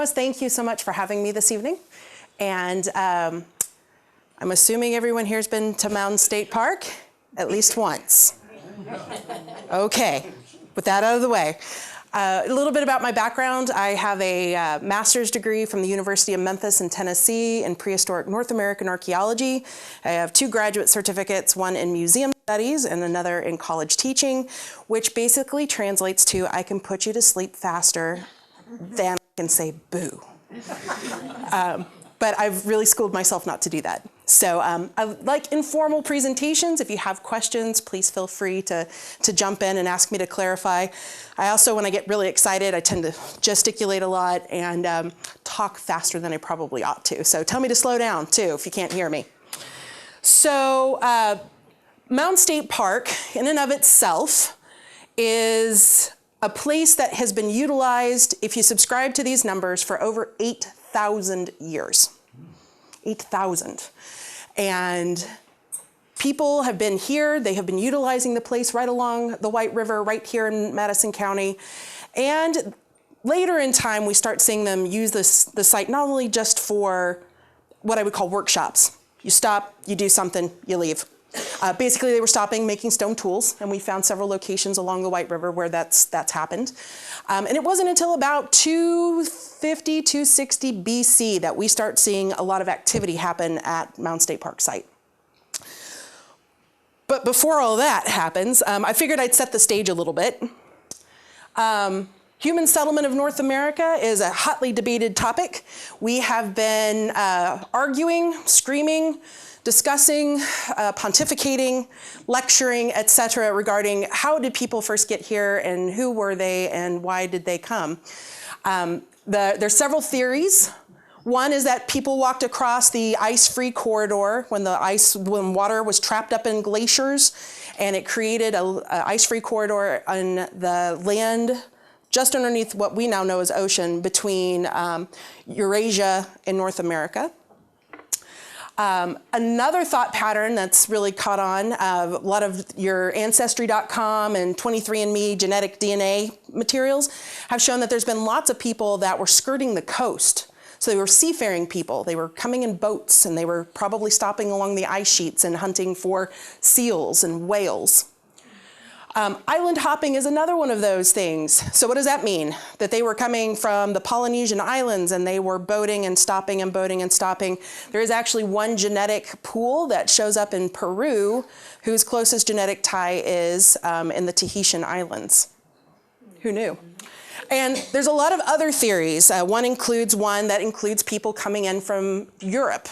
foremost, thank you so much for having me this evening. And I'm assuming everyone here has been to Mounds State Park at least once. Okay, with that out of the way. A little bit about my background. I have a master's degree from the University of Memphis in Tennessee in prehistoric North American archaeology. I have 2 graduate certificates, one in museum studies and another in college teaching, which basically translates to I can put you to sleep faster than I can say boo. But I've really schooled myself not to do that. So I like informal presentations. If you have questions, please feel free to jump in and ask me to clarify. I also, when I get really excited, I tend to gesticulate a lot and talk faster than I probably ought to. So tell me to slow down, too, if you can't hear me. So Mounds State Park, in and of itself, is a place that has been utilized, if you subscribe to these numbers, for over 8,000 years. 8,000. And people have been here. They have been utilizing the place right along the White River, right here in Madison County. And later in time, we start seeing them use the site not only just for what I would call workshops. You stop, you do something, you leave. Basically, they were stopping, making stone tools, and we found several locations along the White River where that's happened. And it wasn't until about 250, 260 BC that we start seeing a lot of activity happen at Mounds State Park site. But before all that happens, I figured I'd set the stage a little bit. Human settlement of North America is a hotly debated topic. We have been arguing, screaming, discussing, pontificating, lecturing, etc., regarding how did people first get here and who were they and why did they come. There's several theories. One is that people walked across the ice-free corridor when water was trapped up in glaciers, and it created an ice-free corridor on the land just underneath what we now know as ocean between Eurasia and North America. Another thought pattern that's really caught on, a lot of your Ancestry.com and 23andMe genetic DNA materials have shown that there's been lots of people that were skirting the coast. So they were seafaring people. They were coming in boats, and they were probably stopping along the ice sheets and hunting for seals and whales. Island hopping is another one of those things. So what does that mean? That they were coming from the Polynesian islands and they were boating and stopping and boating and stopping. There is actually one genetic pool that shows up in Peru whose closest genetic tie is in the Tahitian Islands. Who knew? And there's a lot of other theories. One that includes people coming in from Europe.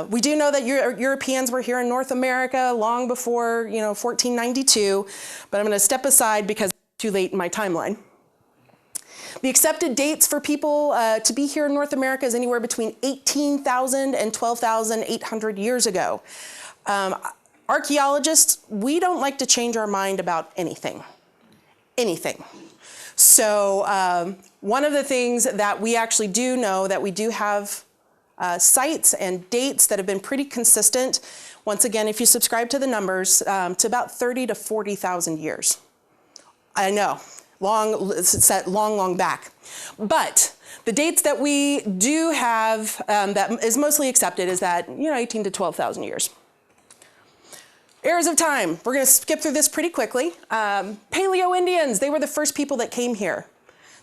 We do know that Europeans were here in North America long before, 1492, but I'm going to step aside because it's too late in my timeline. The accepted dates for people to be here in North America is anywhere between 18,000 and 12,800 years ago. Archaeologists, we don't like to change our mind about anything. Anything. So one of the things that we actually do know that we do have sites and dates that have been pretty consistent. Once again, if you subscribe to the numbers, to about 30 to 40,000 years. I know, set long back. But the dates that we do have that is mostly accepted is that, 18 to 12,000 years. Eras of time, we're gonna skip through this pretty quickly. Paleo-Indians, they were the first people that came here.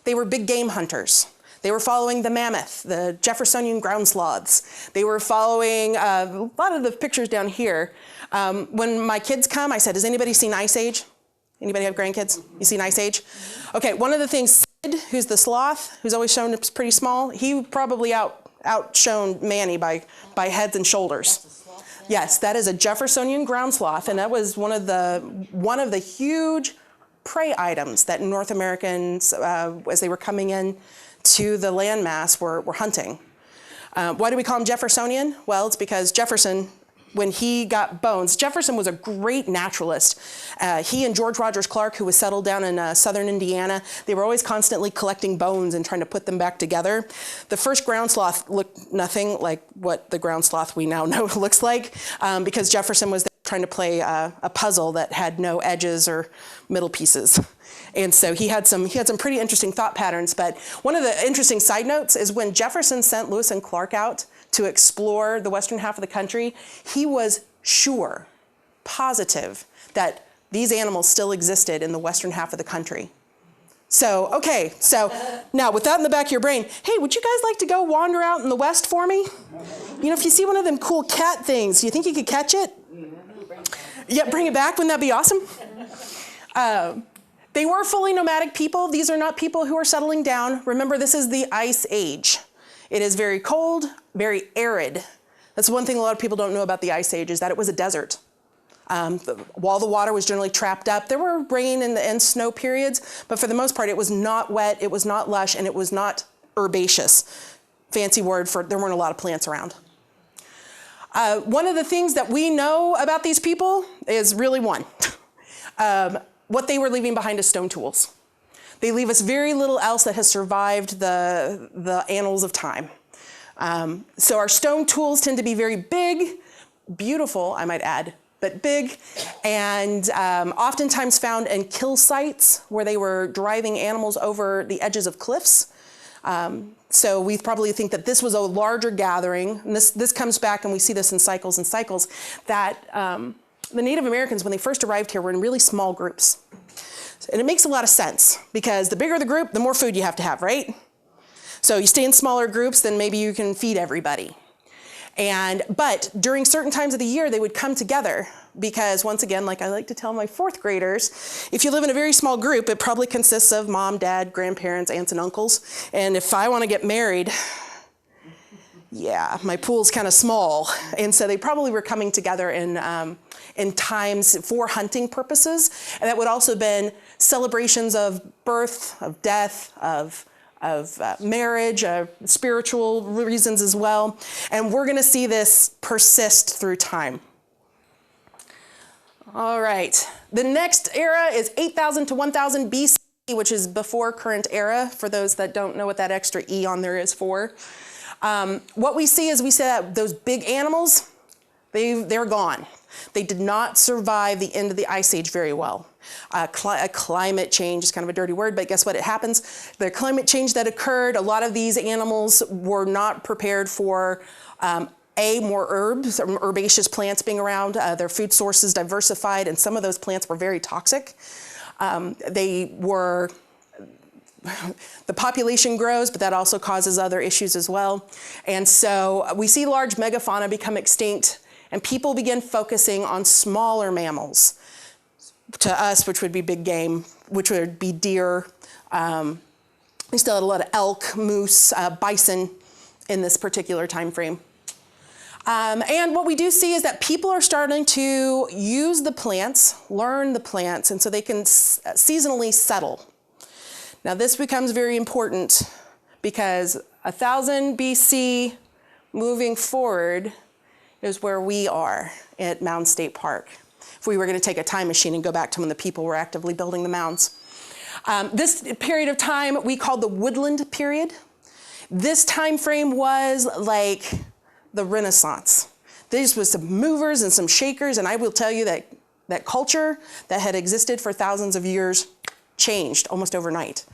They were big game hunters. They were following the mammoth, the Jeffersonian ground sloths. They were following a lot of the pictures down here. When my kids come, I said, has anybody seen Ice Age? Anybody have grandkids? You seen Ice Age? Okay, one of the things, Sid, who's the sloth, who's always shown up pretty small, he probably outshone Manny by heads and shoulders. Yes, that is a Jeffersonian ground sloth, and that was one of the huge prey items that North Americans, as they were coming in to the landmass, were hunting. Why do we call him Jeffersonian? Well, it's because Jefferson, when he got bones, Jefferson was a great naturalist. He and George Rogers Clark, who was settled down in southern Indiana, they were always constantly collecting bones and trying to put them back together. The first ground sloth looked nothing like what the ground sloth we now know looks like, because Jefferson was there trying to play a puzzle that had no edges or middle pieces. And so he had some pretty interesting thought patterns. But one of the interesting side notes is when Jefferson sent Lewis and Clark out to explore the western half of the country, he was sure, positive, that these animals still existed in the western half of the country. So, okay, so now with that in the back of your brain, hey, would you guys like to go wander out in the west for me? You know, if you see one of them cool cat things, do you think you could catch it? Yeah, bring it back. Wouldn't that be awesome? They were fully nomadic people. These are not people who are settling down. Remember, this is the Ice Age. It is very cold, very arid. That's one thing a lot of people don't know about the Ice Age, is that it was a desert. While the water was generally trapped up, there were rain and snow periods, but for the most part, it was not wet, it was not lush, and it was not herbaceous. Fancy word for there weren't a lot of plants around. One of the things that we know about these people is really one. What they were leaving behind is stone tools. They leave us very little else that has survived the annals of time. So our stone tools tend to be very big, beautiful, I might add, but big, and oftentimes found in kill sites where they were driving animals over the edges of cliffs. So we probably think that this was a larger gathering, and this comes back, and we see this in cycles and cycles, that the Native Americans, when they first arrived here, were in really small groups. And it makes a lot of sense, because the bigger the group, the more food you have to have, right? So you stay in smaller groups, then maybe you can feed everybody. But during certain times of the year, they would come together because, once again, like I like to tell my fourth graders, if you live in a very small group, it probably consists of mom, dad, grandparents, aunts, and uncles. And if I want to get married, yeah, my pool's kind of small. And so they probably were coming together in times for hunting purposes. And that would also have been celebrations of birth, of death, of marriage, spiritual reasons as well. And we're going to see this persist through time. All right. The next era is 8,000 to 1,000 BC, which is before current era, for those that don't know what that extra E on there is for. What we see is that those big animals, they're gone. They did not survive the end of the Ice Age very well. Climate change is kind of a dirty word, but guess what? It happens. The climate change that occurred, a lot of these animals were not prepared for more herbs, herbaceous plants being around, their food sources diversified, and some of those plants were very toxic. The population grows, but that also causes other issues as well. And so we see large megafauna become extinct, and people begin focusing on smaller mammals. To us, which would be big game, which would be deer. We still had a lot of elk, moose, bison in this particular time frame. And what we do see is that people are starting to use the plants, learn the plants, and so they can seasonally settle. Now this becomes very important because 1000 BC moving forward is where we are at Mounds State Park. If we were going to take a time machine and go back to when the people were actively building the mounds. This period of time we call the woodland period. This time frame was like the Renaissance. These was some movers and some shakers, and I will tell you that culture that had existed for thousands of years changed almost overnight.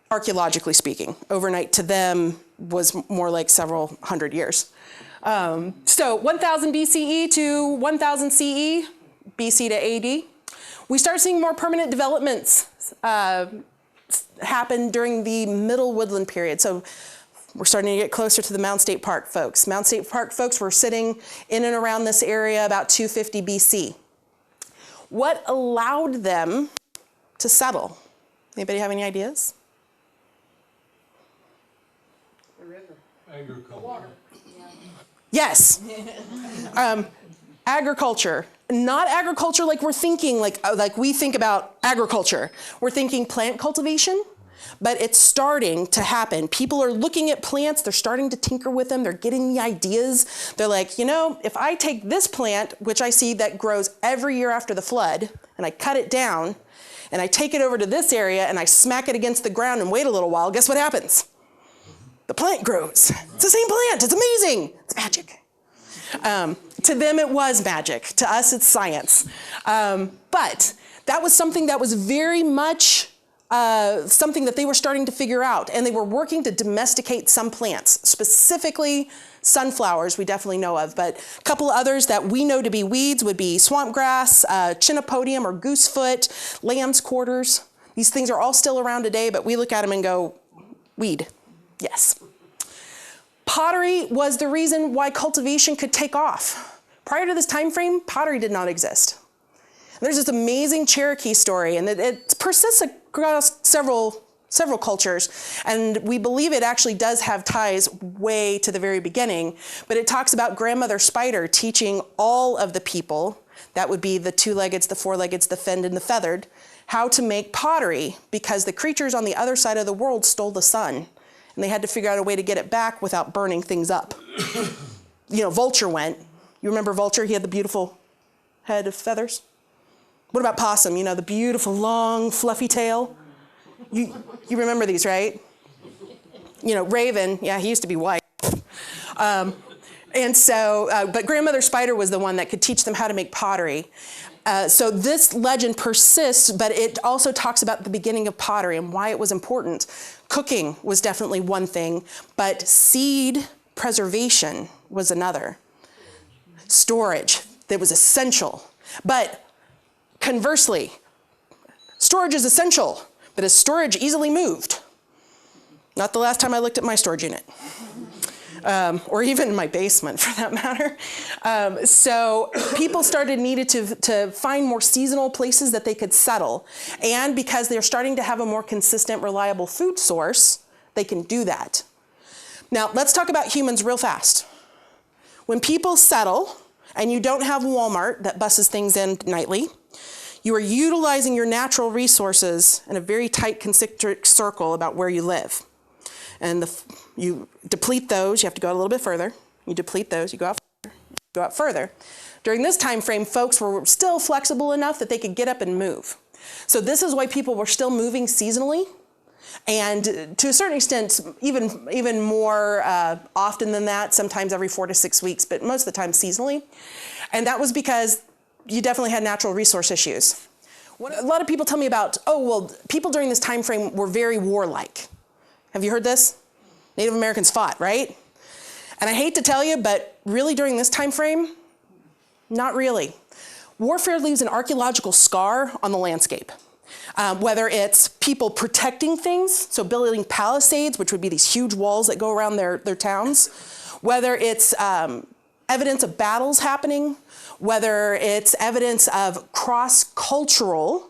Archaeologically speaking, overnight to them was more like several hundred years. So 1000 BCE to 1000 CE, BC to AD, we start seeing more permanent developments happen during the middle woodland period. So we're starting to get closer to the Mounds State Park folks. Mounds State Park folks were sitting in and around this area about 250 BC. What allowed them to settle? Anybody have any ideas? The river. Agriculture. Water. Yes. Agriculture. Not agriculture like we're thinking, like we think about agriculture. We're thinking plant cultivation, but it's starting to happen. People are looking at plants, they're starting to tinker with them, they're getting the ideas. They're like, you know, if I take this plant, which I see that grows every year after the flood, and I cut it down, and I take it over to this area, and I smack it against the ground and wait a little while, guess what happens? The plant grows. It's the same plant, it's amazing, it's magic. To them, it was magic. To us, it's science. But that was something that was very much something that they were starting to figure out. And they were working to domesticate some plants, specifically sunflowers we definitely know of. But a couple of others that we know to be weeds would be swamp grass, chinopodium or goosefoot, lamb's quarters. These things are all still around today, but we look at them and go, weed, yes. Pottery was the reason why cultivation could take off. Prior to this time frame, pottery did not exist. There's this amazing Cherokee story, and it persists across several cultures, and we believe it actually does have ties way to the very beginning, but it talks about Grandmother Spider teaching all of the people, that would be the two-leggeds, the four-leggeds, the finned, and the feathered, how to make pottery, because the creatures on the other side of the world stole the sun. And they had to figure out a way to get it back without burning things up. You know, Vulture went. You remember Vulture? He had the beautiful head of feathers. What about Possum? You know, the beautiful, long, fluffy tail. You remember these, right? You know, Raven, yeah, he used to be white. But Grandmother Spider was the one that could teach them how to make pottery. So this legend persists, but it also talks about the beginning of pottery and why it was important. Cooking was definitely one thing, but seed preservation was another. Storage, that was essential. But conversely, storage is essential, but is storage easily moved? Not the last time I looked at my storage unit. Or even in my basement for that matter. So people needed to find more seasonal places that they could settle. And because they're starting to have a more consistent, reliable food source, they can do that. Now, let's talk about humans real fast. When people settle, and you don't have Walmart that buses things in nightly, you are utilizing your natural resources in a very tight concentric circle about where you live. And you deplete those, you have to go out a little bit further. You deplete those, you go out further. During this time frame, folks were still flexible enough that they could get up and move. So this is why people were still moving seasonally. And to a certain extent, even more often than that, sometimes every 4 to 6 weeks, but most of the time seasonally. And that was because you definitely had natural resource issues. A lot of people tell me about, oh, well, people during this time frame were very warlike. Have you heard this? Native Americans fought, right? And I hate to tell you, but really during this time frame, not really. Warfare leaves an archaeological scar on the landscape. Whether it's people protecting things, so building palisades, which would be these huge walls that go around their towns, whether it's evidence of battles happening, whether it's evidence of cross-cultural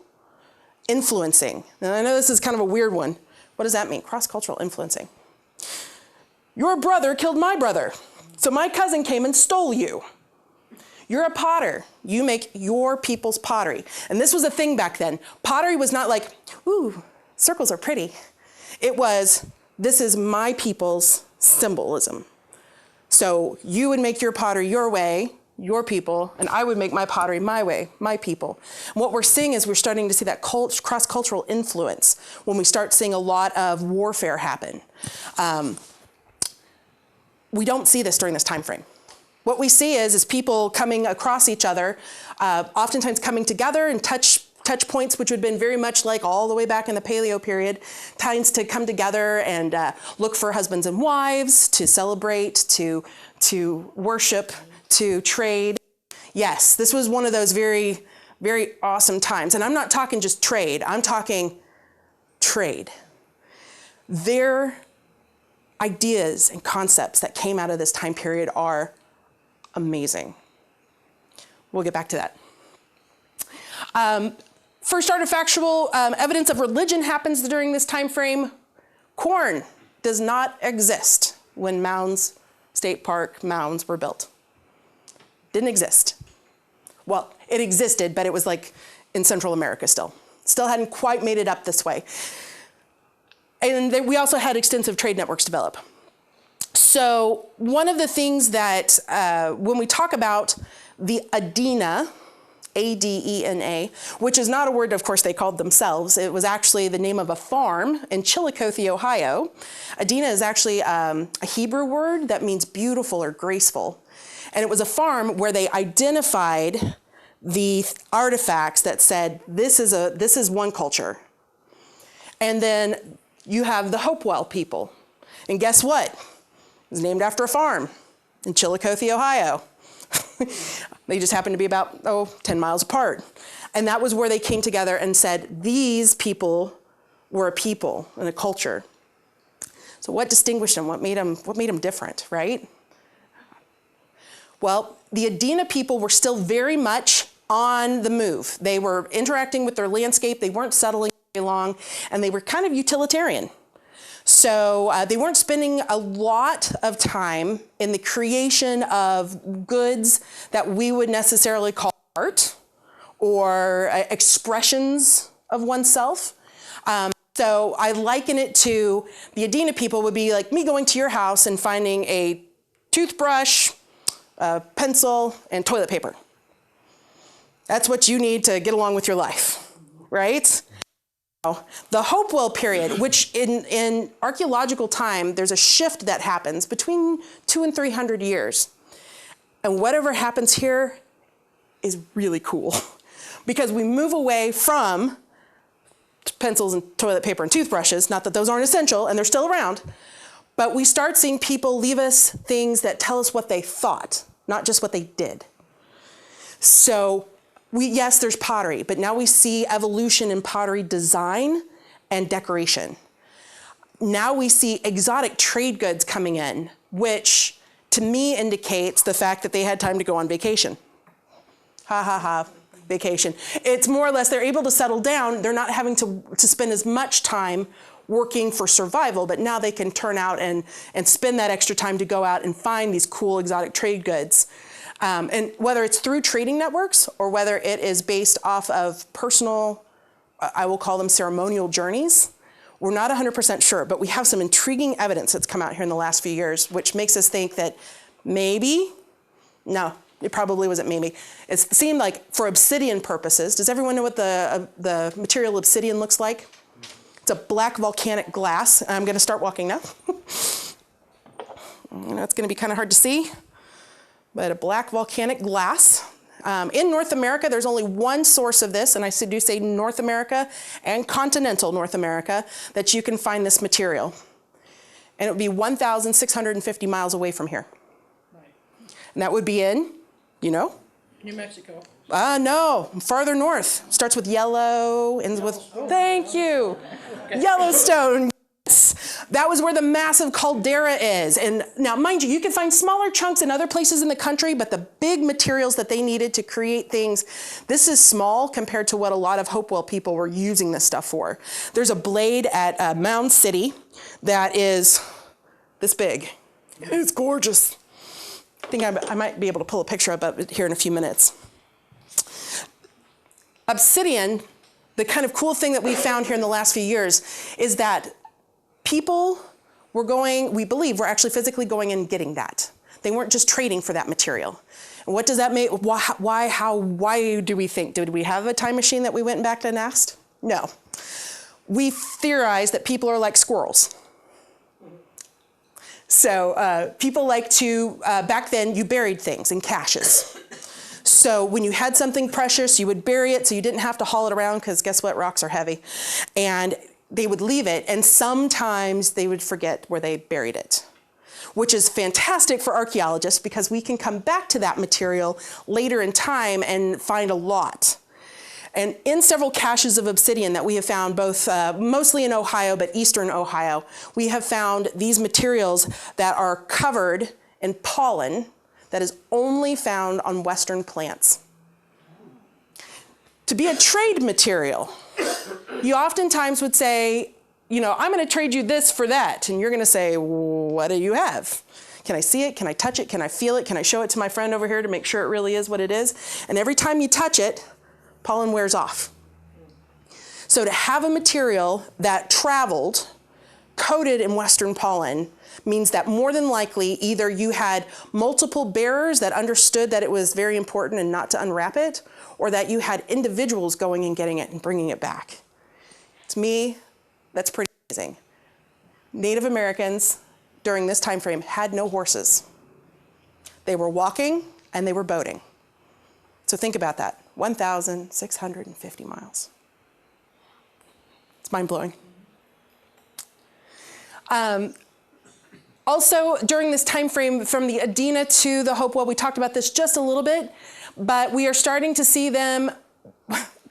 influencing. And I know this is kind of a weird one. What does that mean? Cross-cultural influencing. Your brother killed my brother, so my cousin came and stole you. You're a potter. You make your people's pottery. And this was a thing back then. Pottery was not like, ooh, circles are pretty. It was, this is my people's symbolism. So you would make your pottery your way, your people, and I would make my pottery my way, my people. And what we're seeing is we're starting to see that cross-cultural influence when we start seeing a lot of warfare happen. We don't see this during this time frame. What we see is people coming across each other, oftentimes coming together and touch points, which would have been very much like all the way back in the Paleo period, times to come together and look for husbands and wives, to celebrate, to worship, to trade. Yes, this was one of those very, very awesome times. And I'm not talking just trade, I'm talking trade. Their ideas and concepts that came out of this time period are amazing. We'll get back to that. First artifactual evidence of religion happens during this time frame. Corn does not exist when Mounds State Park mounds were built. Didn't exist. Well, it existed, but it was like in Central America still. Still hadn't quite made it up this way. And we also had extensive trade networks develop. So one of the things that, when we talk about the Adena, A-D-E-N-A, which is not a word, of course, they called themselves. It was actually the name of a farm in Chillicothe, Ohio. Adena is actually a Hebrew word that means beautiful or graceful. And it was a farm where they identified the artifacts that said, this is one culture. And then you have the Hopewell people. And guess what? It was named after a farm in Chillicothe, Ohio. They just happened to be about, 10 miles apart. And that was where they came together and said, these people were a people and a culture. So what distinguished them? What made them different, right? Well, the Adena people were still very much on the move. They were interacting with their landscape. They weren't settling very long, and they were kind of utilitarian. So they weren't spending a lot of time in the creation of goods that we would necessarily call art or expressions of oneself. So I liken it to the Adena people would be like me going to your house and finding a toothbrush, a pencil, and toilet paper. That's what you need to get along with your life, right? The Hopewell period, which in archaeological time, there's a shift that happens between 200 and 300 years. And whatever happens here is really cool because we move away from pencils and toilet paper and toothbrushes, not that those aren't essential and they're still around, but we start seeing people leave us things that tell us what they thought, not just what they did. So yes, there's pottery, but now we see evolution in pottery design and decoration. Now we see exotic trade goods coming in, which to me indicates the fact that they had time to go on vacation. Ha ha ha, vacation. It's more or less they're able to settle down. They're not having to spend as much time working for survival, but now they can turn out and spend that extra time to go out and find these cool exotic trade goods. And whether it's through trading networks or whether it is based off of personal, I will call them ceremonial journeys, we're not 100% sure, but we have some intriguing evidence that's come out here in the last few years, which makes us think that maybe, no, it probably wasn't maybe. It seemed like for obsidian purposes, does everyone know what the material obsidian looks like? It's a black volcanic glass. I'm going to start walking now. You know, it's going to be kind of hard to see. But a black volcanic glass. In North America, there's only one source of this, and I do say North America and continental North America, that you can find this material. And it would be 1,650 miles away from here. Right. And that would be in, you know? New Mexico. No, farther north. Starts with yellow, ends with, thank you, Yellowstone. That was where the massive caldera is. And now, mind you, you can find smaller chunks in other places in the country, but the big materials that they needed to create things, this is small compared to what a lot of Hopewell people were using this stuff for. There's a blade at Mounds City that is this big. It's gorgeous. I think I might be able to pull a picture of it here in a few minutes. Obsidian, the kind of cool thing that we found here in the last few years is that people were going, we believe, were actually physically going and getting that. They weren't just trading for that material. And what does that make, why do we think? Did we have a time machine that we went back and asked? No. We theorized that people are like squirrels. So people like to, back then you buried things in caches. So when you had something precious, you would bury it so you didn't have to haul it around because guess what, rocks are heavy. And they would leave it, and sometimes they would forget where they buried it, which is fantastic for archaeologists because we can come back to that material later in time and find a lot. And in several caches of obsidian that we have found, both mostly in Ohio, but eastern Ohio, we have found these materials that are covered in pollen that is only found on Western plants. To be a trade material, you oftentimes would say, you know, I'm going to trade you this for that. And you're going to say, what do you have? Can I see it? Can I touch it? Can I feel it? Can I show it to my friend over here to make sure it really is what it is? And every time you touch it, pollen wears off. So to have a material that traveled, coated in Western pollen, means that more than likely either you had multiple bearers that understood that it was very important and not to unwrap it, or that you had individuals going and getting it and bringing it back. To me, that's pretty amazing. Native Americans during this time frame had no horses. they were walking, and they were boating. So think about that, 1,650 miles. It's mind-blowing. Also, during this time frame from the Adena to the Hopewell, we talked about this just a little bit, but we are starting to see them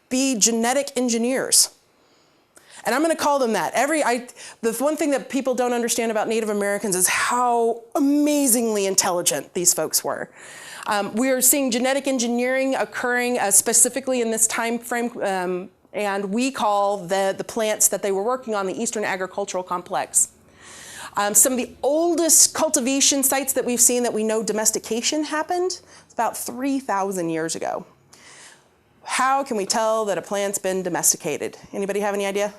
be genetic engineers. And I'm going to call them that. The one thing that people don't understand about Native Americans is how amazingly intelligent these folks were. We are seeing genetic engineering occurring specifically in this time frame, and we call the plants that they were working on the Eastern Agricultural Complex. Some of the oldest cultivation sites that we've seen that we know domestication happened, it's about 3,000 years ago. How can we tell that a plant's been domesticated? Anybody have any idea?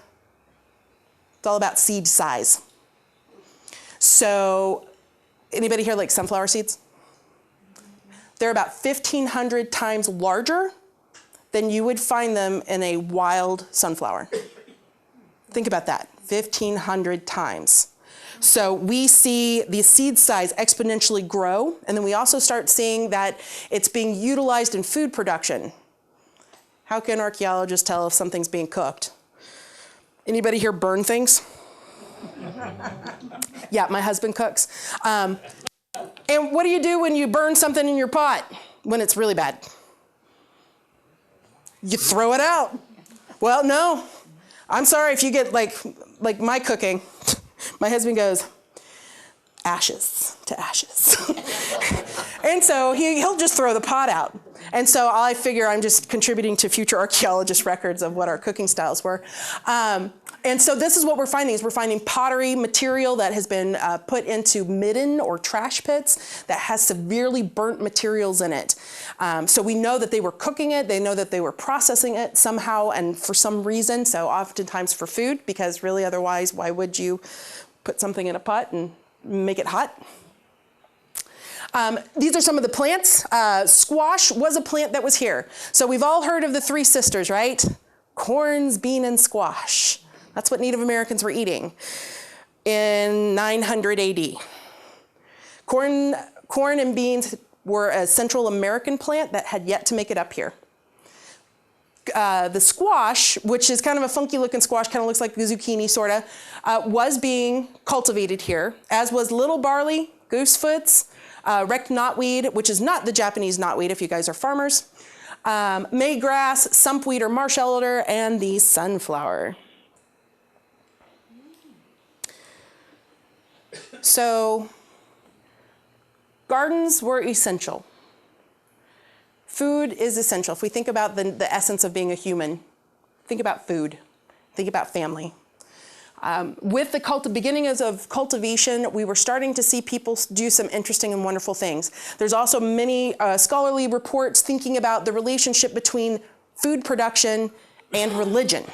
It's all about seed size. So, anybody here like sunflower seeds? They're about 1,500 times larger than you would find them in a wild sunflower. Think about that, 1,500 times. So we see the seed size exponentially grow, and then we also start seeing that it's being utilized in food production. How can archaeologists tell if something's being cooked? Anybody here burn things? Yeah, my husband cooks. And what do you do when you burn something in your pot when it's really bad? You throw it out. Well, no. I'm sorry if you get like my cooking. My husband goes, ashes to ashes. And so he'll just throw the pot out. And so I figure I'm just contributing to future archaeologist records of what our cooking styles were. And so this is what we're finding, is we're finding pottery material that has been put into midden or trash pits that has severely burnt materials in it. So we know that they were cooking it, they know that they were processing it somehow and for some reason, so oftentimes for food, because really otherwise why would you put something in a pot and make it hot? These are some of the plants. Squash was a plant that was here. So we've all heard of the three sisters, right? Corns, bean, and squash. That's what Native Americans were eating in 900 AD. Corn and beans were a Central American plant that had yet to make it up here. The squash, which is kind of a funky looking squash, kind of looks like the zucchini sort of, was being cultivated here, as was little barley, goosefoots, wrecked knotweed, which is not the Japanese knotweed if you guys are farmers, maygrass, sumpweed or marsh elder, and the sunflower. So, gardens were essential. Food is essential. If we think about the essence of being a human, think about food, think about family. With the beginnings of cultivation, we were starting to see people do some interesting and wonderful things. There's also many scholarly reports thinking about the relationship between food production and religion.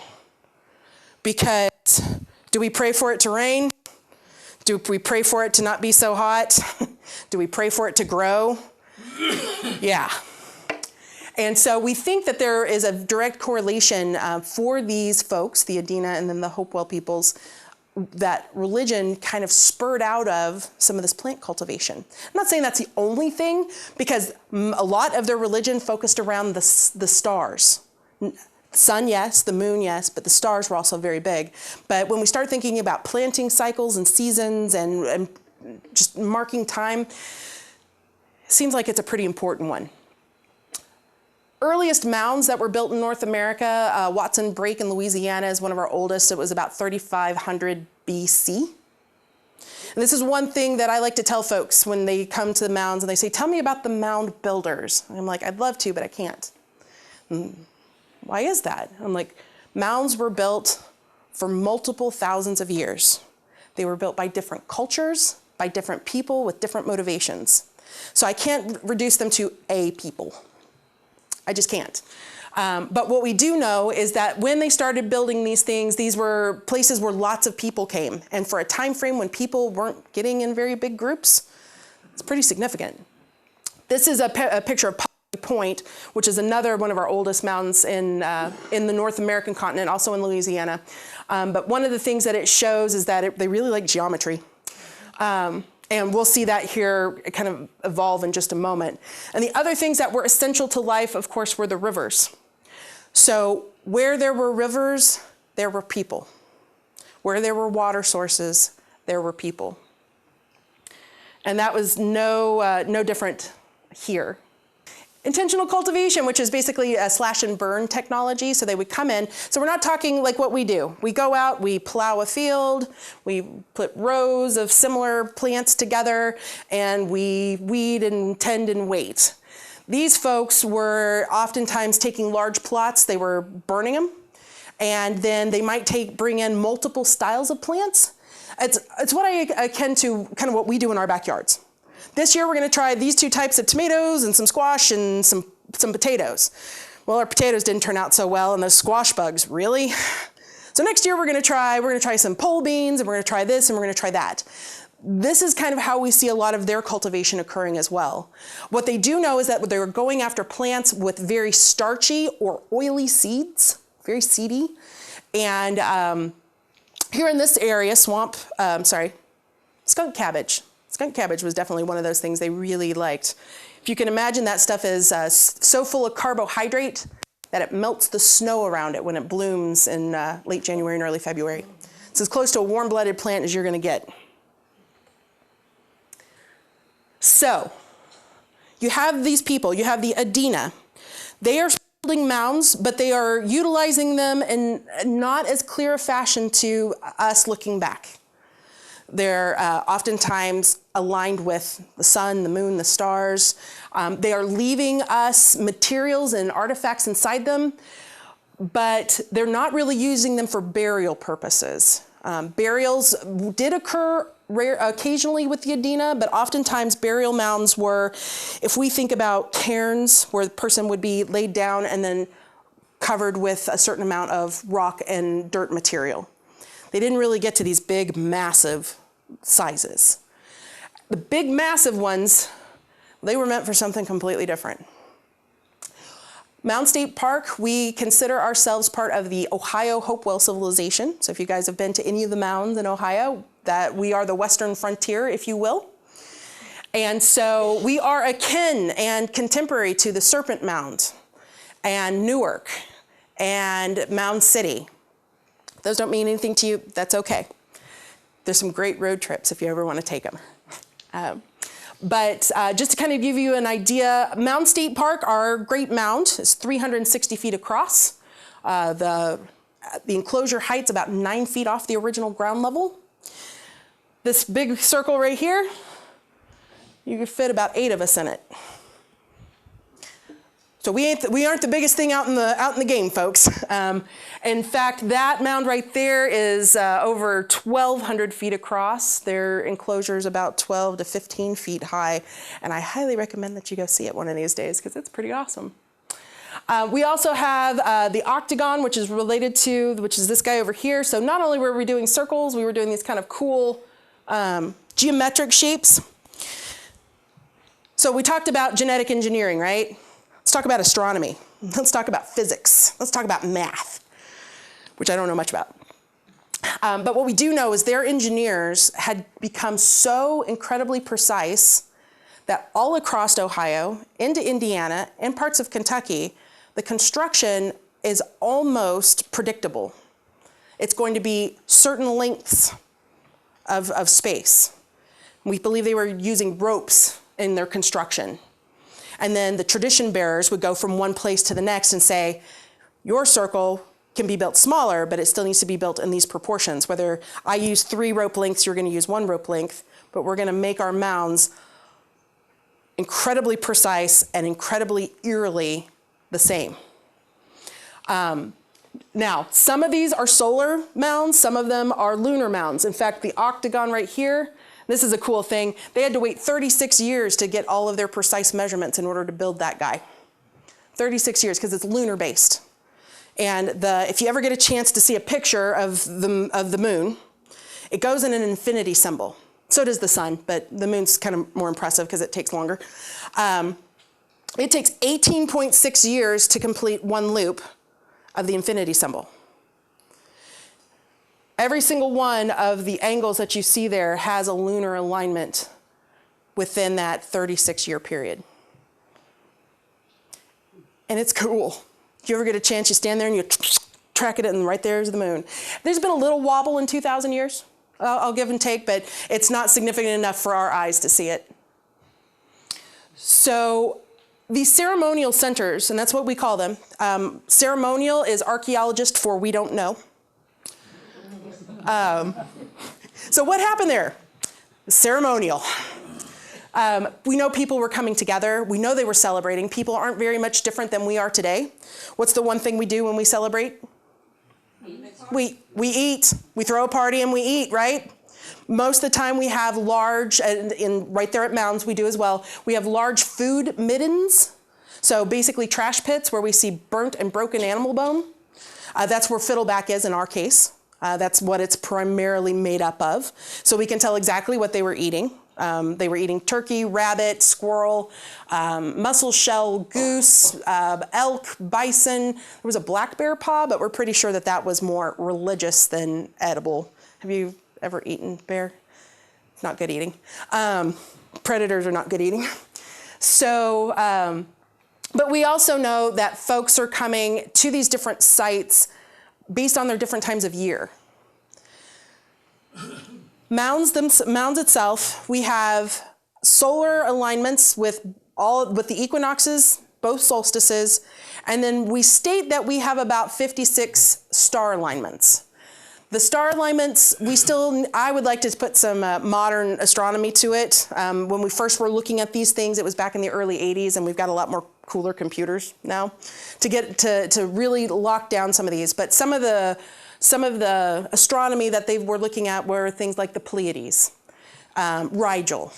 Because do we pray for it to rain? Do we pray for it to not be so hot? Do we pray for it to grow? Yeah. And so we think that there is a direct correlation for these folks, the Adena and then the Hopewell peoples, that religion kind of spurred out of some of this plant cultivation. I'm not saying that's the only thing, because a lot of their religion focused around the stars. Sun, yes, the moon, yes, but the stars were also very big. But when we start thinking about planting cycles and seasons and just marking time, it seems like it's a pretty important one. Earliest mounds that were built in North America, Watson Brake in Louisiana is one of our oldest. It was about 3,500 BC. And this is one thing that I like to tell folks when they come to the mounds and they say, tell me about the mound builders. And I'm like, I'd love to, but I can't. Why is that? I'm like, mounds were built for multiple thousands of years. They were built by different cultures, by different people with different motivations. So I can't reduce them to a people. I just can't. But what we do know is that when they started building these things, these were places where lots of people came. And for a time frame when people weren't getting in very big groups, it's pretty significant. This is a picture of Point, which is another one of our oldest mountains in the North American continent, also in Louisiana. But one of the things that it shows is that they really like geometry. And And we'll see that here kind of evolve in just a moment. And the other things that were essential to life, of course, were the rivers. So where there were rivers, there were people. Where there were water sources, there were people. And that was no different here. Intentional cultivation, which is basically a slash and burn technology. So they would come in. So we're not talking like what we do. We go out, we plow a field, we put rows of similar plants together, and we weed and tend and wait. These folks were oftentimes taking large plots, they were burning them, and then they might bring in multiple styles of plants. It's what I akin to kind of what we do in our backyards. This year we're going to try these 2 types of tomatoes and some squash and some potatoes. Well, our potatoes didn't turn out so well, and those squash bugs, really? So next year we're going to try some pole beans, and we're going to try this, and we're going to try that. This is kind of how we see a lot of their cultivation occurring as well. What they do know is that they're going after plants with very starchy or oily seeds, very seedy. And here in this area, skunk cabbage. Skunk cabbage was definitely one of those things they really liked. If you can imagine, that stuff is so full of carbohydrate that it melts the snow around it when it blooms in late January and early February. It's as close to a warm-blooded plant as you're going to get. So you have these people. You have the Adena. They are building mounds, but they are utilizing them in not as clear a fashion to us looking back. They're oftentimes aligned with the sun, the moon, the stars. They are leaving us materials and artifacts inside them, but they're not really using them for burial purposes. Burials did occur occasionally with the Adena, but oftentimes burial mounds were, if we think about cairns where the person would be laid down and then covered with a certain amount of rock and dirt material. They didn't really get to these big, massive sizes. The big, massive ones, they were meant for something completely different. Mound State Park, we consider ourselves part of the Ohio Hopewell civilization. So if you guys have been to any of the mounds in Ohio, that we are the western frontier, if you will. And so we are akin and contemporary to the Serpent Mound and Newark and Mound City. If those don't mean anything to you, that's okay. There's some great road trips if you ever want to take them. But just to kind of give you an idea, Mound State Park, our great mound, is 360 feet across. The enclosure height's about 9 feet off the original ground level. This big circle right here, you could fit about 8 of us in it. So we aren't the biggest thing out in the game, folks. In fact, that mound right there is over 1,200 feet across. Their enclosure is about 12 to 15 feet high, and I highly recommend that you go see it one of these days because it's pretty awesome. We also have the octagon, which is this guy over here. So not only were we doing circles, we were doing these kind of cool geometric shapes. So we talked about genetic engineering, right? Let's talk about astronomy. Let's talk about physics. Let's talk about math, which I don't know much about. But what we do know is their engineers had become so incredibly precise that all across Ohio, into Indiana, and parts of Kentucky, the construction is almost predictable. It's going to be certain lengths of space. We believe they were using ropes in their construction. And then the tradition bearers would go from one place to the next and say, your circle can be built smaller, but it still needs to be built in these proportions. Whether I use 3 rope lengths, you're going to use 1 rope length, but we're going to make our mounds incredibly precise and incredibly eerily the same. Now, some of these are solar mounds, some of them are lunar mounds. In fact, the octagon right here, this is a cool thing. They had to wait 36 years to get all of their precise measurements in order to build that guy. 36 years, because it's lunar based. And if you ever get a chance to see a picture of the moon, it goes in an infinity symbol. So does the sun, but the moon's kind of more impressive because it takes longer. It takes 18.6 years to complete one loop of the infinity symbol. Every single one of the angles that you see there has a lunar alignment within that 36-year period. And it's cool. If you ever get a chance, you stand there and you track it and right there's the moon. There's been a little wobble in 2,000 years, I'll give and take, but it's not significant enough for our eyes to see it. So these ceremonial centers, and that's what we call them. Ceremonial is archaeologist for we don't know. So what happened there? Ceremonial. We know people were coming together. We know they were celebrating. People aren't very much different than we are today. What's the one thing we do when we celebrate? We eat. We throw a party and we eat, right? Most of the time we have large, and right there at Mounds we do as well, we have large food middens. So basically trash pits where we see burnt and broken animal bone. That's where fiddleback is in our case. That's what it's primarily made up of. So we can tell exactly what they were eating. They were eating turkey, rabbit, squirrel, mussel shell, goose, elk, bison. There was a black bear paw, but we're pretty sure that that was more religious than edible. Have you ever eaten bear? It's not good eating. Predators are not good eating. So, but we also know that folks are coming to these different sites based on their different times of year. Mounds itself, we have solar alignments with the equinoxes, both solstices, and then we state that we have about 56 star alignments. The star alignments, I would like to put some modern astronomy to it. When we first were looking at these things, it was back in the early 80s, and we've got a lot more cooler computers now to get to really lock down some of these. But some of the astronomy that they were looking at were things like the Pleiades, Rigel,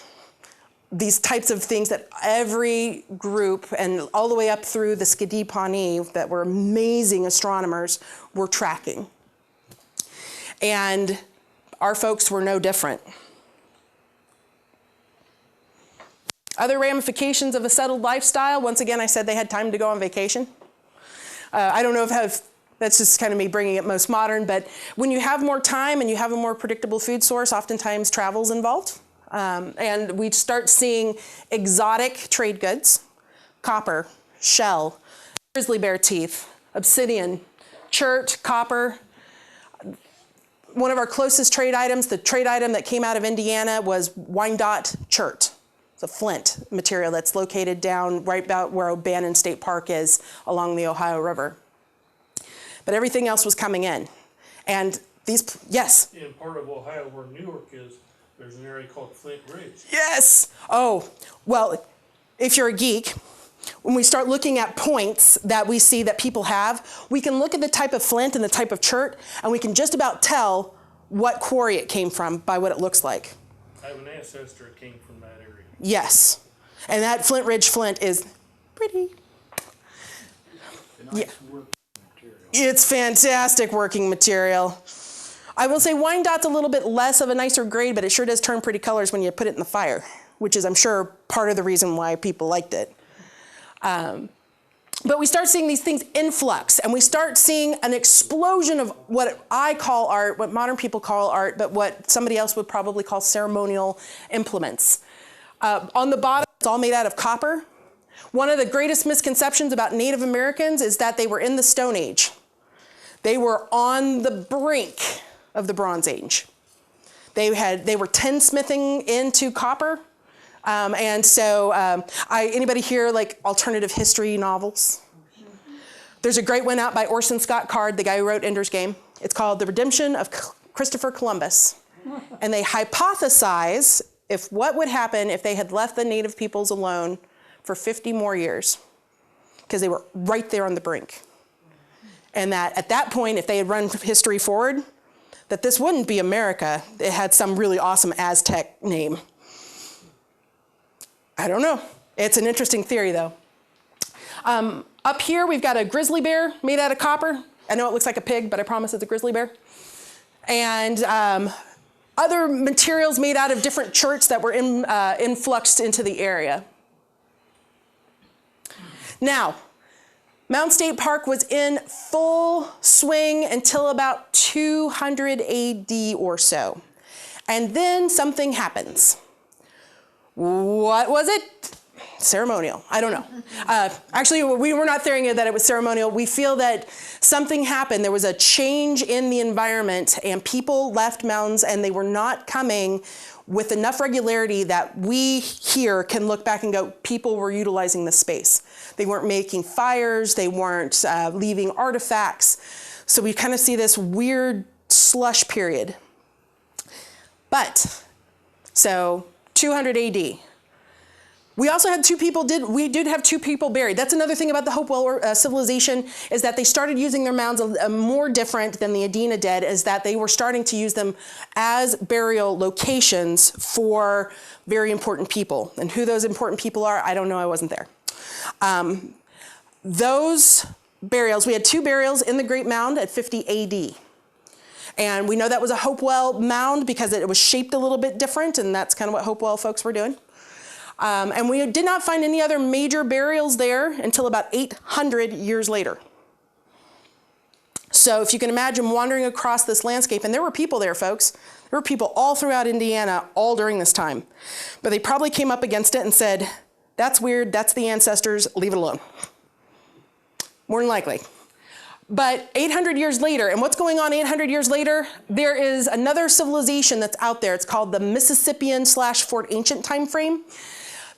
these types of things that every group, and all the way up through the Skadi Pawnee, that were amazing astronomers, were tracking. And our folks were no different. Other ramifications of a settled lifestyle, once again, I said they had time to go on vacation. I don't know if that's just kind of me bringing it most modern, but when you have more time and you have a more predictable food source, oftentimes travel's involved. And we start seeing exotic trade goods, copper, shell, grizzly bear teeth, obsidian, chert, copper. One of our closest trade items, the trade item that came out of Indiana, was Wyandotte chert. It's a flint material that's located down right about where O'Bannon State Park is along the Ohio River. But everything else was coming in. And these, yes? In part of Ohio where New York is, there's an area called Flint Ridge. Yes! Oh, well, if you're a geek, when we start looking at points that we see that people have, we can look at the type of flint and the type of chert, and we can just about tell what quarry it came from by what it looks like. I have an ancestor that came from that area. Yes. And that Flint Ridge flint is pretty. Nice working material. It's fantastic working material. I will say Wyandotte's a little bit less of a nicer grade, but it sure does turn pretty colors when you put it in the fire, which is, I'm sure, part of the reason why people liked it. But we start seeing these things influx, and we start seeing an explosion of what I call art, what modern people call art, but what somebody else would probably call ceremonial implements. On the bottom, it's all made out of copper. One of the greatest misconceptions about Native Americans is that they were in the Stone Age. They were on the brink of the Bronze Age. They were tinsmithing into copper. And so anybody here like alternative history novels? There's a great one out by Orson Scott Card, the guy who wrote Ender's Game. It's called The Redemption of Christopher Columbus. And they hypothesize what would happen if they had left the native peoples alone for 50 more years, because they were right there on the brink. And that at that point, if they had run history forward, that this wouldn't be America. It had some really awesome Aztec name. I don't know. It's an interesting theory, though. Up here, we've got a grizzly bear made out of copper. I know it looks like a pig, but I promise it's a grizzly bear. And other materials made out of different cherts that were influxed into the area. Now, Mounds State Park was in full swing until about 200 AD or so. And then something happens. What was it? Ceremonial. I don't know. Actually, we were not thinking that it was ceremonial. We feel that something happened. There was a change in the environment, and people left Mounds, and they were not coming with enough regularity that we here can look back and go, people were utilizing the space. They weren't making fires. They weren't leaving artifacts. So we kind of see this weird slush period. But, so 200 AD. We also had we did have two people buried. That's another thing about the Hopewell civilization, is that they started using their mounds more different than the Adena did, is that they were starting to use them as burial locations for very important people. And who those important people are, I don't know, I wasn't there. Those burials, we had two burials in the Great Mound at 50 AD. And we know that was a Hopewell mound because it was shaped a little bit different, and that's kind of what Hopewell folks were doing. And we did not find any other major burials there until about 800 years later. So if you can imagine wandering across this landscape, and there were people there, folks. There were people all throughout Indiana all during this time. But they probably came up against it and said, that's weird, that's the ancestors, leave it alone. More than likely. But 800 years later, and what's going on 800 years later? There is another civilization that's out there. It's called the Mississippian/Fort Ancient time frame.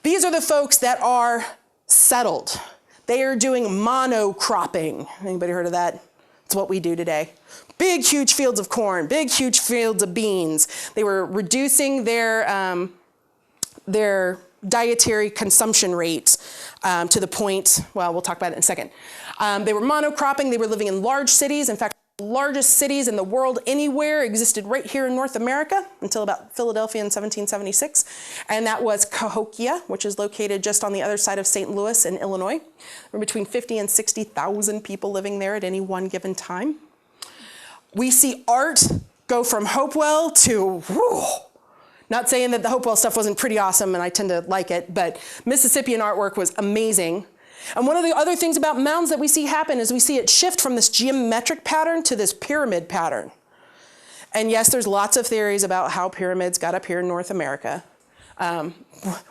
These are the folks that are settled. They are doing monocropping. Anybody heard of that? It's what we do today. Big, huge fields of corn, big, huge fields of beans. They were reducing their dietary consumption rate to the point, well, we'll talk about it in a second. They were monocropping. They were living in large cities. In fact, the largest cities in the world anywhere existed right here in North America until about Philadelphia in 1776. And that was Cahokia, which is located just on the other side of St. Louis in Illinois. There were between 50 and 60,000 people living there at any one given time. We see art go from Hopewell to, whew, not saying that the Hopewell stuff wasn't pretty awesome, and I tend to like it, but Mississippian artwork was amazing. And one of the other things about mounds that we see happen is we see it shift from this geometric pattern to this pyramid pattern. And yes, there's lots of theories about how pyramids got up here in North America.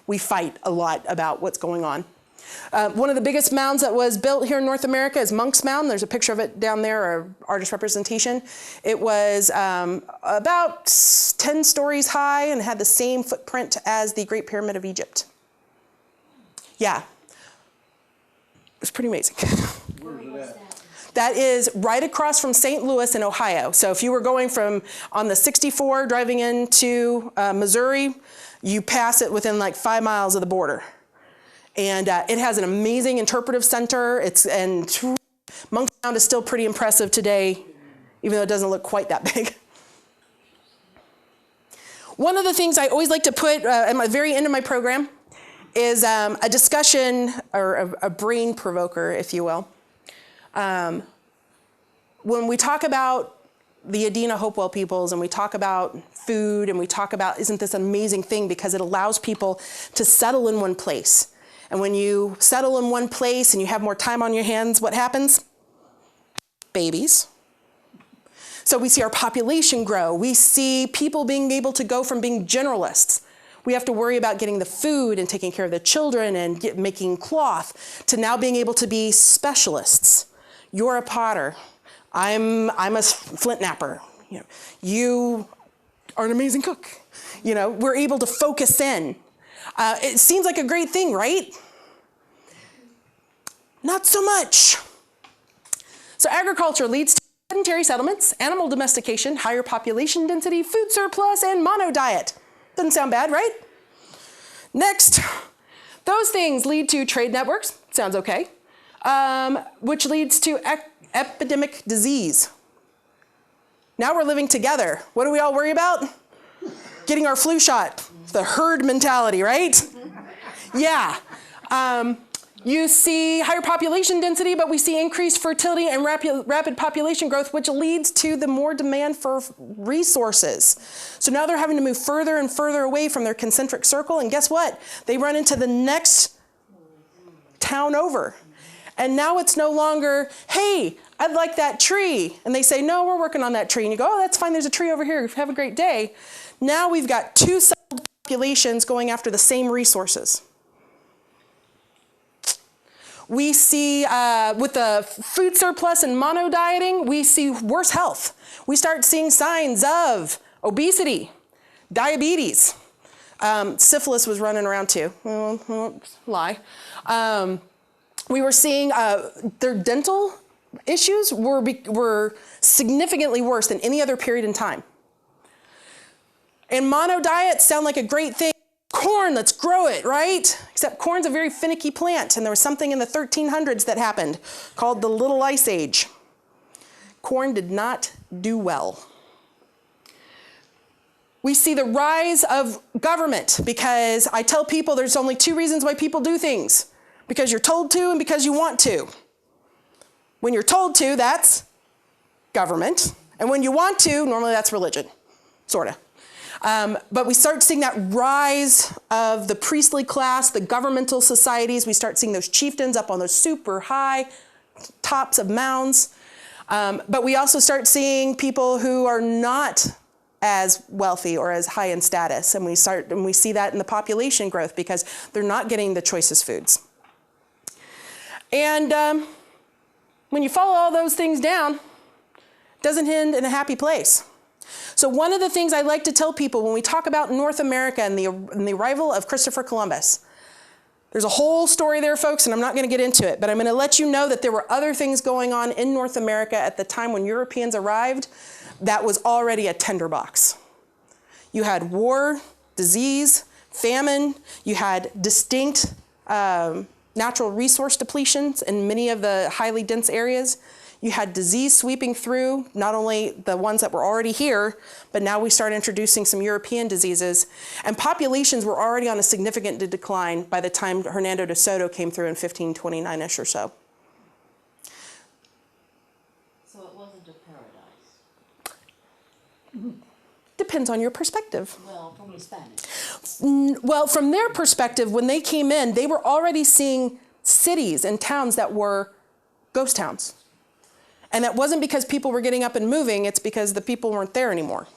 We fight a lot about what's going on. One of the biggest mounds that was built here in North America is Monk's Mound. There's a picture of it down there, or artist representation. It was about 10 stories high and had the same footprint as the Great Pyramid of Egypt. Yeah. It was pretty amazing. Where was that? That is right across from St. Louis in Ohio. So if you were going from on the 64 driving into Missouri, you pass it within like 5 miles of the border. And it has an amazing interpretive center. And Monk's Mound is still pretty impressive today, even though it doesn't look quite that big. One of the things I always like to put at the very end of my program is a discussion, or a brain provoker, if you will. When we talk about the Adena Hopewell peoples, and we talk about food, and we talk about, isn't this an amazing thing, because it allows people to settle in one place. And when you settle in one place and you have more time on your hands, what happens? Babies. So we see our population grow. We see people being able to go from being generalists. We have to worry about getting the food and taking care of the children and making cloth, to now being able to be specialists. You're a potter. I'm a flint knapper. You are an amazing cook. We're able to focus in. It seems like a great thing, right? Not so much. So agriculture leads to sedentary settlements, animal domestication, higher population density, food surplus, and mono diet. Doesn't sound bad, right? Next, those things lead to trade networks. Sounds okay. Which leads to epidemic disease. Now we're living together. What do we all worry about? Getting our flu shot. The herd mentality, right? Yeah. You see higher population density, but we see increased fertility and rapid population growth, which leads to the more demand for resources. So now they're having to move further and further away from their concentric circle, and guess what? They run into the next town over. And now it's no longer, hey, I'd like that tree. And they say, no, we're working on that tree. And you go, oh, that's fine, there's a tree over here, have a great day. Now we've got two settled populations going after the same resources. We see, with the food surplus and monodieting, we see worse health. We start seeing signs of obesity, diabetes. Syphilis was running around too. Lie. We were seeing their dental issues were significantly worse than any other period in time. And mono diets sound like a great thing. Corn, let's grow it, right? Except corn's a very finicky plant, and there was something in the 1300s that happened called the Little Ice Age. Corn did not do well. We see the rise of government, because I tell people there's only two reasons why people do things. Because you're told to and because you want to. When you're told to, that's government. And when you want to, normally that's religion, sort of. But we start seeing that rise of the priestly class, the governmental societies. We start seeing those chieftains up on those super high tops of mounds. But we also start seeing people who are not as wealthy or as high in status. And we see that in the population growth because they're not getting the choicest foods. And when you follow all those things down, it doesn't end in a happy place. So one of the things I like to tell people when we talk about North America and the arrival of Christopher Columbus, there's a whole story there, folks, and I'm not going to get into it, but I'm going to let you know that there were other things going on in North America at the time when Europeans arrived that was already a tinderbox. You had war, disease, famine, you had distinct natural resource depletions in many of the highly dense areas. You had disease sweeping through, not only the ones that were already here, but now we start introducing some European diseases. And populations were already on a significant decline by the time Hernando de Soto came through in 1529-ish or so. So it wasn't a paradise? Depends on your perspective. Well, from the Spanish. Well, from their perspective, when they came in, they were already seeing cities and towns that were ghost towns. And that wasn't because people were getting up and moving, it's because the people weren't there anymore.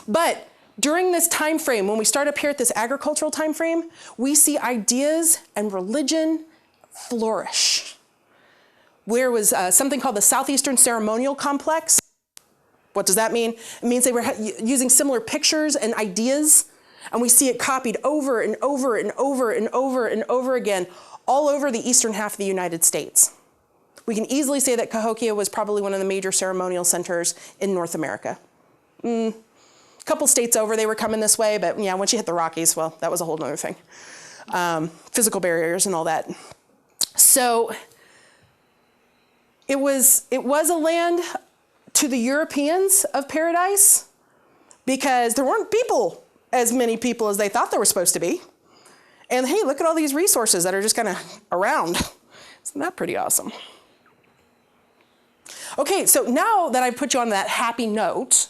But during this time frame, when we start up here at this agricultural time frame, we see ideas and religion flourish. There was something called the Southeastern Ceremonial Complex. What does that mean? It means they were using similar pictures and ideas, and we see it copied over and over and over and over and over again all over the eastern half of the United States. We can easily say that Cahokia was probably one of the major ceremonial centers in North America. A couple states over, they were coming this way, but yeah, once you hit the Rockies, well, that was a whole other thing. Physical barriers and all that. So it was a land to the Europeans of paradise because there weren't as many people as they thought there were supposed to be. And hey, look at all these resources that are just kind of around. Isn't that pretty awesome? Okay, so now that I've put you on that happy note,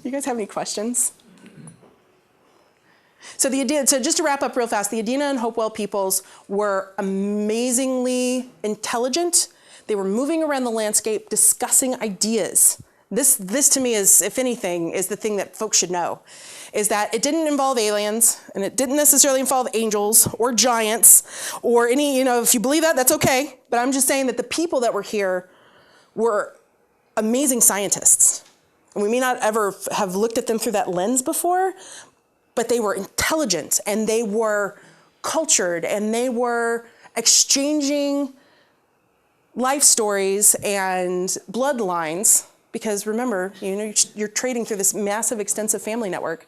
you guys have any questions? So just to wrap up real fast, the Adena and Hopewell peoples were amazingly intelligent. They were moving around the landscape, discussing ideas. This to me is, if anything, is the thing that folks should know, is that it didn't involve aliens, and it didn't necessarily involve angels or giants or any, if you believe that, that's okay. But I'm just saying that the people that were here were amazing scientists. And we may not ever have looked at them through that lens before, but they were intelligent and they were cultured and they were exchanging life stories and bloodlines. Because remember, you're trading through this massive, extensive family network.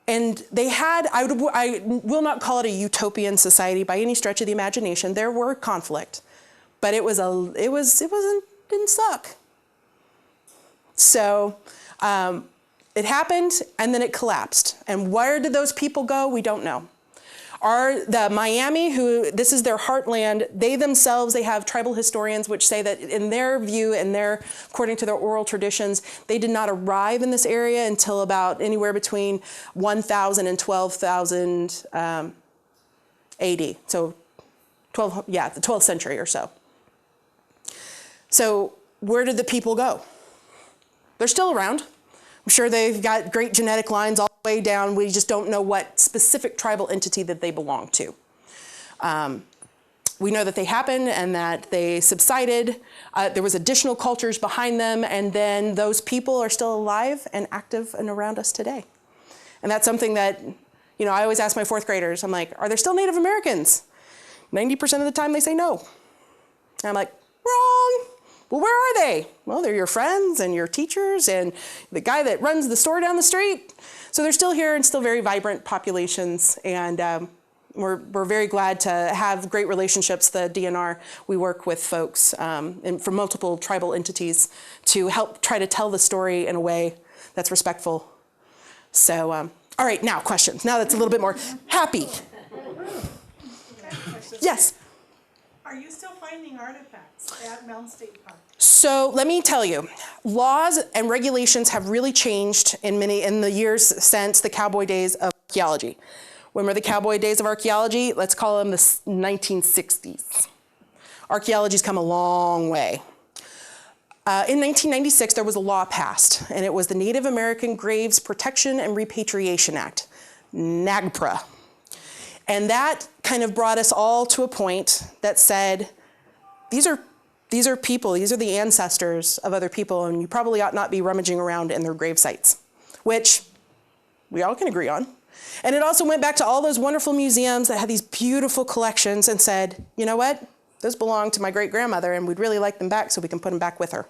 And they had, I will not call it a utopian society by any stretch of the imagination. There were conflict, but it didn't suck. So it happened, and then it collapsed. And where did those people go? We don't know. The Miami, this is their heartland, they have tribal historians which say that in their view and according to their oral traditions, they did not arrive in this area until about anywhere between 1000 and 12,000 AD. So the 12th century or so. So where did the people go? They're still around. I'm sure they've got great genetic lines all the way down. We just don't know what specific tribal entity that they belong to. We know that they happened and that they subsided. There was additional cultures behind them, and then those people are still alive and active and around us today. And that's something that, you know, I always ask my fourth graders, I'm like, are there still Native Americans? 90% of the time they say no. And I'm like, wrong. Well, where are they? Well, they're your friends and your teachers and the guy that runs the store down the street. So they're still here and still very vibrant populations. And we're very glad to have great relationships. The DNR, we work with folks and from multiple tribal entities to help try to tell the story in a way that's respectful. So, all right, now questions. Now that's a little bit more happy. Yes? Are you still finding artifacts at Mounds State Park? So let me tell you, laws and regulations have really changed in the years since the cowboy days of archaeology. When were the cowboy days of archaeology? Let's call them the 1960s. Archaeology's come a long way. In 1996, there was a law passed, and it was the Native American Graves Protection and Repatriation Act, NAGPRA. And that kind of brought us all to a point that said, these are people, these are the ancestors of other people, and you probably ought not be rummaging around in their grave sites, which we all can agree on. And it also went back to all those wonderful museums that had these beautiful collections and said, you know what, those belong to my great-grandmother, and we'd really like them back so we can put them back with her.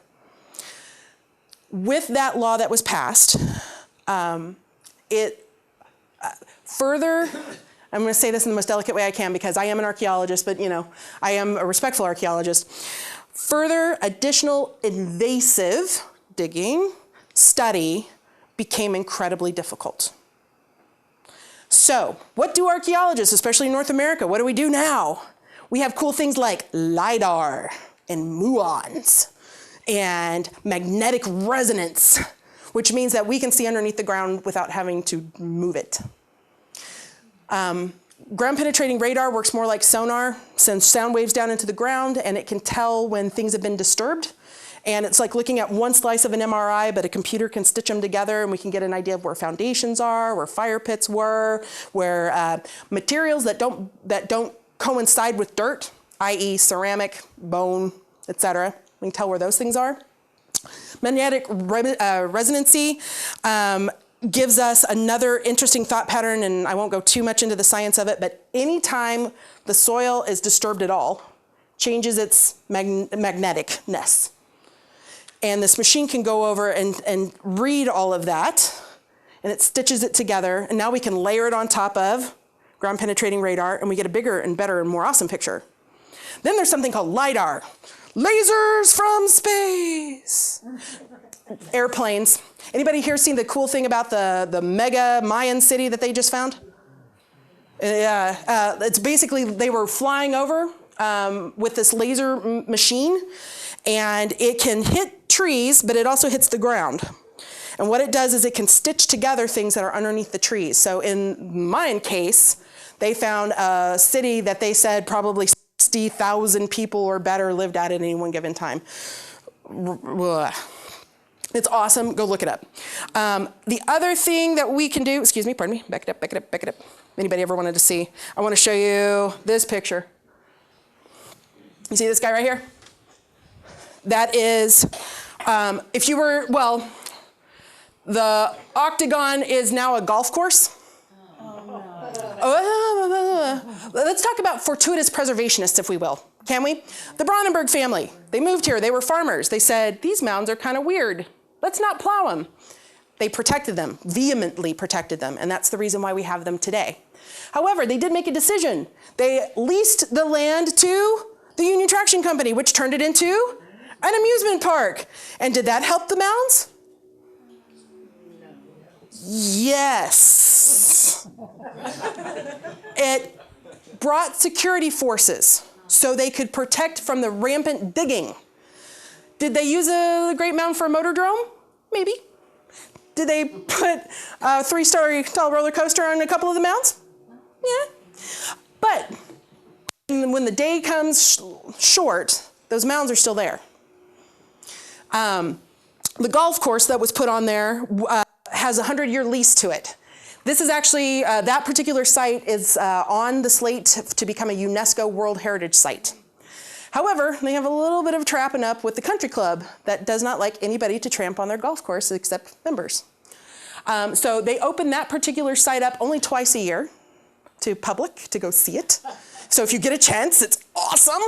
With that law that was passed, further, I'm going to say this in the most delicate way I can because I am an archaeologist, but you know, I am a respectful archaeologist. Further additional invasive digging, study became incredibly difficult. So what do archaeologists, especially in North America, what do we do now? We have cool things like LIDAR and muons and magnetic resonance, which means that we can see underneath the ground without having to move it. Ground penetrating radar works more like sonar, sends sound waves down into the ground, and it can tell when things have been disturbed. And it's like looking at one slice of an MRI, but a computer can stitch them together, and we can get an idea of where foundations are, where fire pits were, where materials that don't coincide with dirt, i.e. ceramic, bone, etc. We can tell where those things are. Magnetic resonancy gives us another interesting thought pattern, and I won't go too much into the science of it, but anytime the soil is disturbed at all, changes its magneticness. And this machine can go over and read all of that, and it stitches it together, and now we can layer it on top of ground penetrating radar, and we get a bigger and better and more awesome picture. Then there's something called LIDAR, lasers from space. Airplanes. Anybody here seen the cool thing about the mega Mayan city that they just found? It's basically, they were flying over with this laser machine, and it can hit trees, but it also hits the ground. And what it does is it can stitch together things that are underneath the trees. So in Mayan case, they found a city that they said probably 60,000 people or better lived at any one given time. It's awesome. Go look it up. The other thing that we can do, excuse me, pardon me, back it up. Anybody ever wanted to see? I want to show you this picture. You see this guy right here? That is, if you were, well, the octagon is now a golf course. Let's talk about fortuitous preservationists, if we will. Can we? The Brandenburg family, they moved here. They were farmers. They said, these mounds are kind of weird. Let's not plow them. They protected them, vehemently protected them, and that's the reason why we have them today. However, they did make a decision. They leased the land to the Union Traction Company, which turned it into an amusement park. And did that help the mounds? No. Yes. It brought security forces so they could protect from the rampant digging. Did they use a Great Mound for a motor drome? Maybe. Did they put a 3-story tall roller coaster on a couple of the mounds? Yeah. But when the day comes short, those mounds are still there. The golf course that was put on there has a 100-year lease to it. This is actually, that particular site is on the slate to become a UNESCO World Heritage Site. However, they have a little bit of trapping up with the country club that does not like anybody to tramp on their golf course except members. So they open that particular site up only twice a year to public to go see it. So if you get a chance, it's awesome.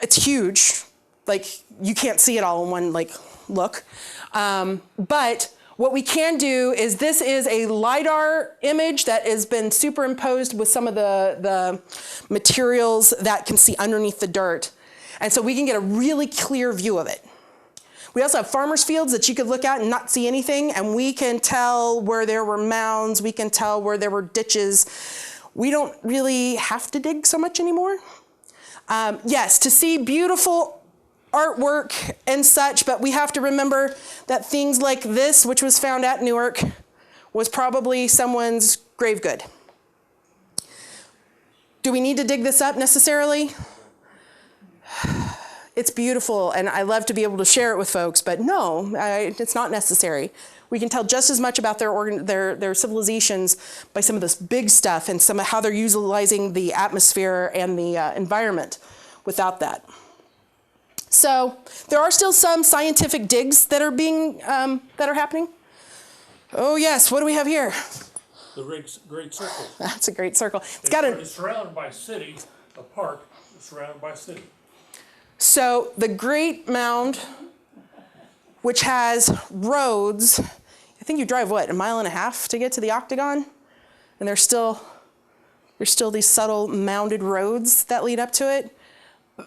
It's huge. Like, you can't see it all in one look. But what we can do is, this is a LiDAR image that has been superimposed with some of the materials that can see underneath the dirt. And so we can get a really clear view of it. We also have farmers' fields that you could look at and not see anything, and we can tell where there were mounds, we can tell where there were ditches. We don't really have to dig so much anymore. Yes, to see beautiful artwork and such, but we have to remember that things like this, which was found at Newark, was probably someone's grave good. Do we need to dig this up necessarily? It's beautiful, and I love to be able to share it with folks, but no, it's not necessary. We can tell just as much about their civilizations by some of this big stuff and some of how they're utilizing the atmosphere and the environment without that. So there are still some scientific digs that are happening. Oh yes, what do we have here? The Great Circle. That's a great circle. It's surrounded by city, a park surrounded by city. So the Great Mound, which has roads, I think you drive what, 1.5 miles to get to the Octagon? And there's still these subtle mounded roads that lead up to it.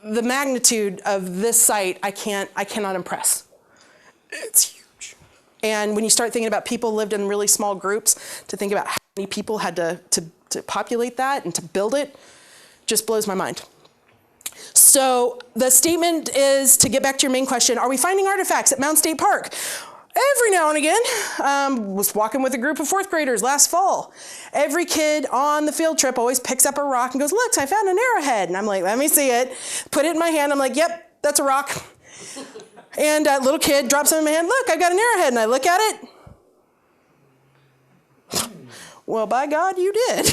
The magnitude of this site, I cannot impress. It's huge. And when you start thinking about people lived in really small groups, to think about how many people had to populate that and to build it, just blows my mind. So the statement is, to get back to your main question, are we finding artifacts at Mounds State Park? Every now and again. Was walking with a group of 4th graders last fall. Every kid on the field trip always picks up a rock and goes, look, I found an arrowhead. And I'm like, let me see it. Put it in my hand. I'm like, yep, that's a rock. And a little kid drops it in my hand. Look, I've got an arrowhead. And I look at it. Well, by God, you did.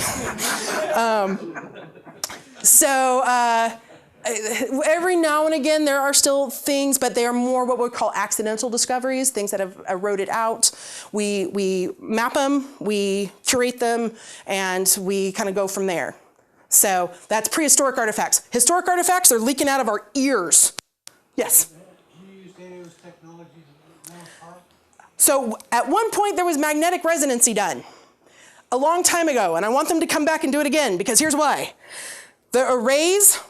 Every now and again, there are still things, but they are more what we call accidental discoveries, things that have eroded out. We map them, we curate them, and we kind of go from there. So that's prehistoric artifacts. Historic artifacts are leaking out of our ears. Yes? Do you use any of those technologies at Mounds Park? So at one point, there was magnetic resonancy done a long time ago, and I want them to come back and do it again, because here's why. The arrays,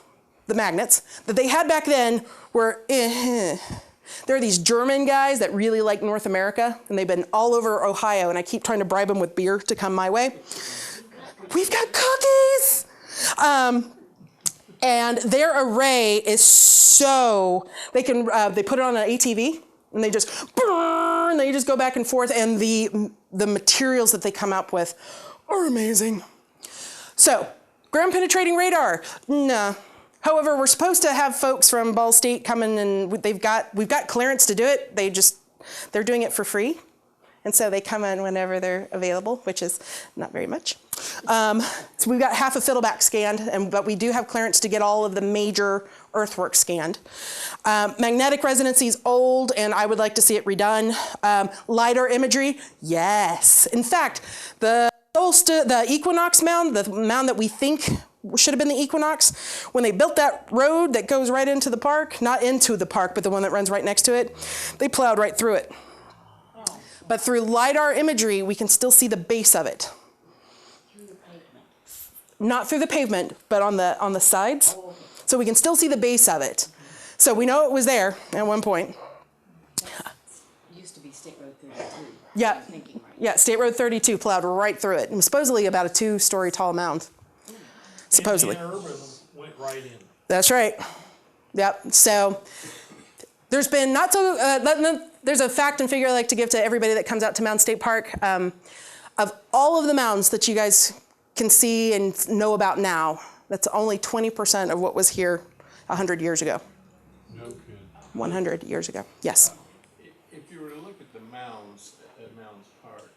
the magnets, that they had back then were, there are these German guys that really like North America, and they've been all over Ohio, and I keep trying to bribe them with beer to come my way. We've got cookies! And their array is so, they put it on an ATV, and they just burn, they just go back and forth, and the materials that they come up with are amazing. So, ground penetrating radar, nah. However, we're supposed to have folks from Ball State come in, and we've got clearance to do it. They're doing it for free. And so they come in whenever they're available, which is not very much. So we've got half of Fiddleback scanned, but we do have clearance to get all of the major earthworks scanned. Magnetic resonancy is old, and I would like to see it redone. LiDAR imagery, yes. In fact, the Equinox mound, the mound that we think should have been the Equinox, when they built that road that goes right into the park, not into the park, but the one that runs right next to it, they plowed right through it. But through LiDAR imagery, we can still see the base of it. Through the pavement. Not through the pavement, but on the sides. So we can still see the base of it. So we know it was there at one point. It used to be State Road 32. Yeah. I'm thinking right. Yeah, State Road 32 plowed right through it. And supposedly about a 2-story tall mound. Supposedly. And the urbanism went right in. That's right. Yep. So there's been not so, there's a fact and figure I like to give to everybody that comes out to Mounds State Park. Of all of the mounds that you guys can see and know about now, that's only 20% of what was here 100 years ago. No kidding. 100 years ago, yes. If you were to look at the mounds at Mounds Park,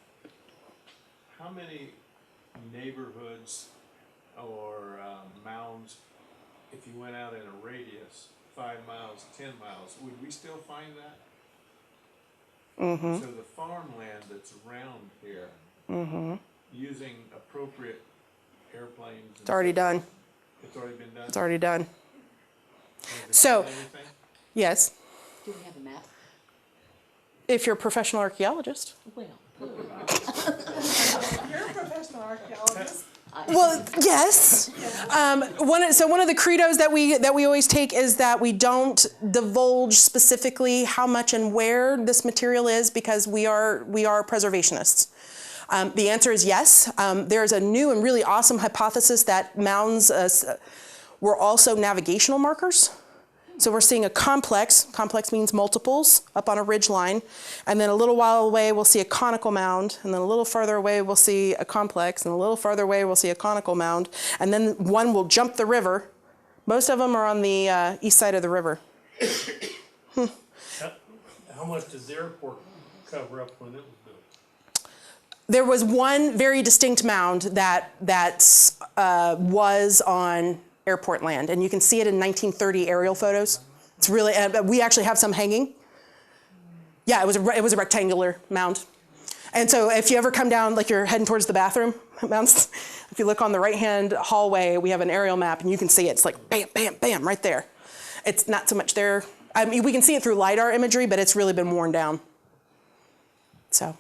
how many neighborhoods or mounds, if you went out in a radius, 5 miles, 10 miles, would we still find that? Mm-hmm. So the farmland that's around here, Mm-hmm. using appropriate airplanes. It's already done. It's already been done? It's already done. Has it So- done anything? Yes, Do we have a map? if you're a professional archaeologist. Well, You're a professional archaeologist. Well, yes. One of the credos that we always take is that we don't divulge specifically how much and where this material is, because we are preservationists. The answer is yes. There's a new and really awesome hypothesis that mounds were also navigational markers. So we're seeing a complex means multiples, up on a ridge line, and then a little while away we'll see a conical mound, and then a little farther away we'll see a complex, and a little farther away we'll see a conical mound, and then one will jump the river. Most of them are on the east side of the river. How much does the airport cover up when it was built? There was one very distinct mound that was on airport land, and you can see it in 1930 aerial photos. It's really, we actually have some hanging. Yeah, it was a rectangular mound. And so if you ever come down, like you're heading towards the bathroom, Mounds, if you look on the right-hand hallway, we have an aerial map, and you can see it. It's like bam, bam, bam, right there. It's not so much there. I mean, we can see it through LiDAR imagery, but it's really been worn down. So.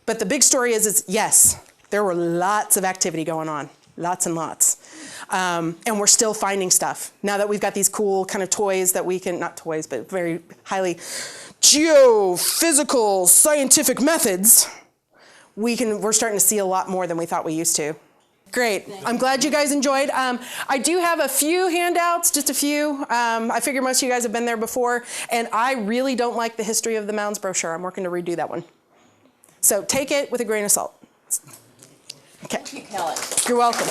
But the big story is yes, there were lots of activity going on. Lots and lots. And we're still finding stuff. Now that we've got these cool kind of toys that we can, not toys, but very highly geophysical scientific methods, we're starting to see a lot more than we thought we used to. Great. I'm glad you guys enjoyed. I do have a few handouts, just a few. I figure most of you guys have been there before, and I really don't like the history of the Mounds brochure. I'm working to redo that one. So take it with a grain of salt. Okay. thank you, Kelly. You're welcome.